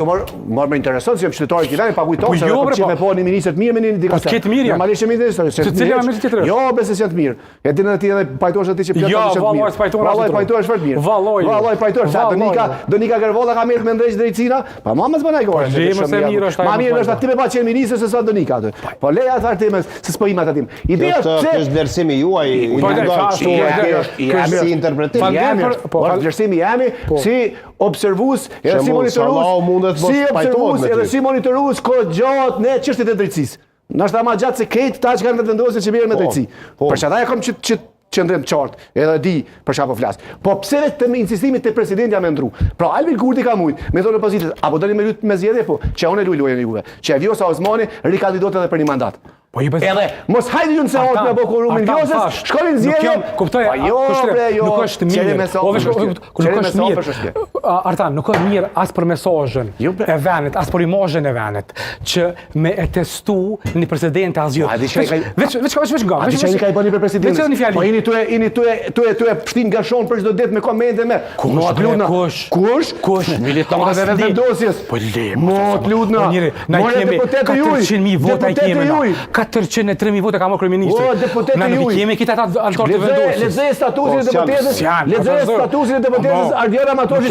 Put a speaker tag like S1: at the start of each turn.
S1: Më intereson se jam qytetar italian, paguaj toksë, po me po një ministër të mirë me një dikasë.
S2: Këtë mirë.
S1: Normalisht jam ministër, se
S2: cili jam ministër tjetër.
S1: Jo, besoj se janë të mirë. E dinë ti edhe pajtohesh aty që pjatë
S2: Jo,
S1: të
S2: vallaj pajtohesh.
S1: Vallaj pajtohesh fort mirë.
S2: Vallaj
S1: pajtohesh. Donika Garvolla ka mirë me ndrejt drejtësina. Pa më mos bënaj gore. Ma mirë është aty me pa qenë ministër se sa Donika aty. Po leja atë artimë se s'po imat aty. Ideja
S3: është pse vlerësimi juaj si interpretim.
S1: Vlerësimi jemi si observues edhe si monitorues, si monitorues kohë gjatë në çështjet e drejtësisë. Ndoshta më gjatë se këtë ta që kanë vendosur që bjerë me drejtësi. Për çfarë kam qëndrim të qartë, edhe di për çfarë po flas. Po pse vetëm insistimi te presidenti jam ndru. Pra Albin Kurti ka mujt, me thonë opozitës, apo doni me lut me zgjedhje po, që unë luaj lojën e juve. Që Vjosa Osmani rikandidohet edhe për një mandat.
S2: Po i bëj.
S1: Edhe mos hajde ju se ort me bokurumin Vjosës, shkonin zgjedhje.
S2: Kuptoj, nuk është mirë. Nuk është mirë. Artan, nuk është mirë as për mesazhin e vendit, as për imazhin e vendit, që me e testu një president asgjë. Veç nga.
S1: A di çfarë ka bëni për presidentin? Po jeni tu e pshtin gashon për çdo ditë me komente me. Kush? Militantëve të vendosjes.
S2: Po le.
S1: Mot lutna.
S2: Na kemi 400.000 vota kemi. 403.000 vota ka marrë kryeministri. Na nuk kemi këta altor të vendosjes.
S1: Lexoj statusin e deputetës. Lexoj statusin e deputetës Ardiana Matoshi.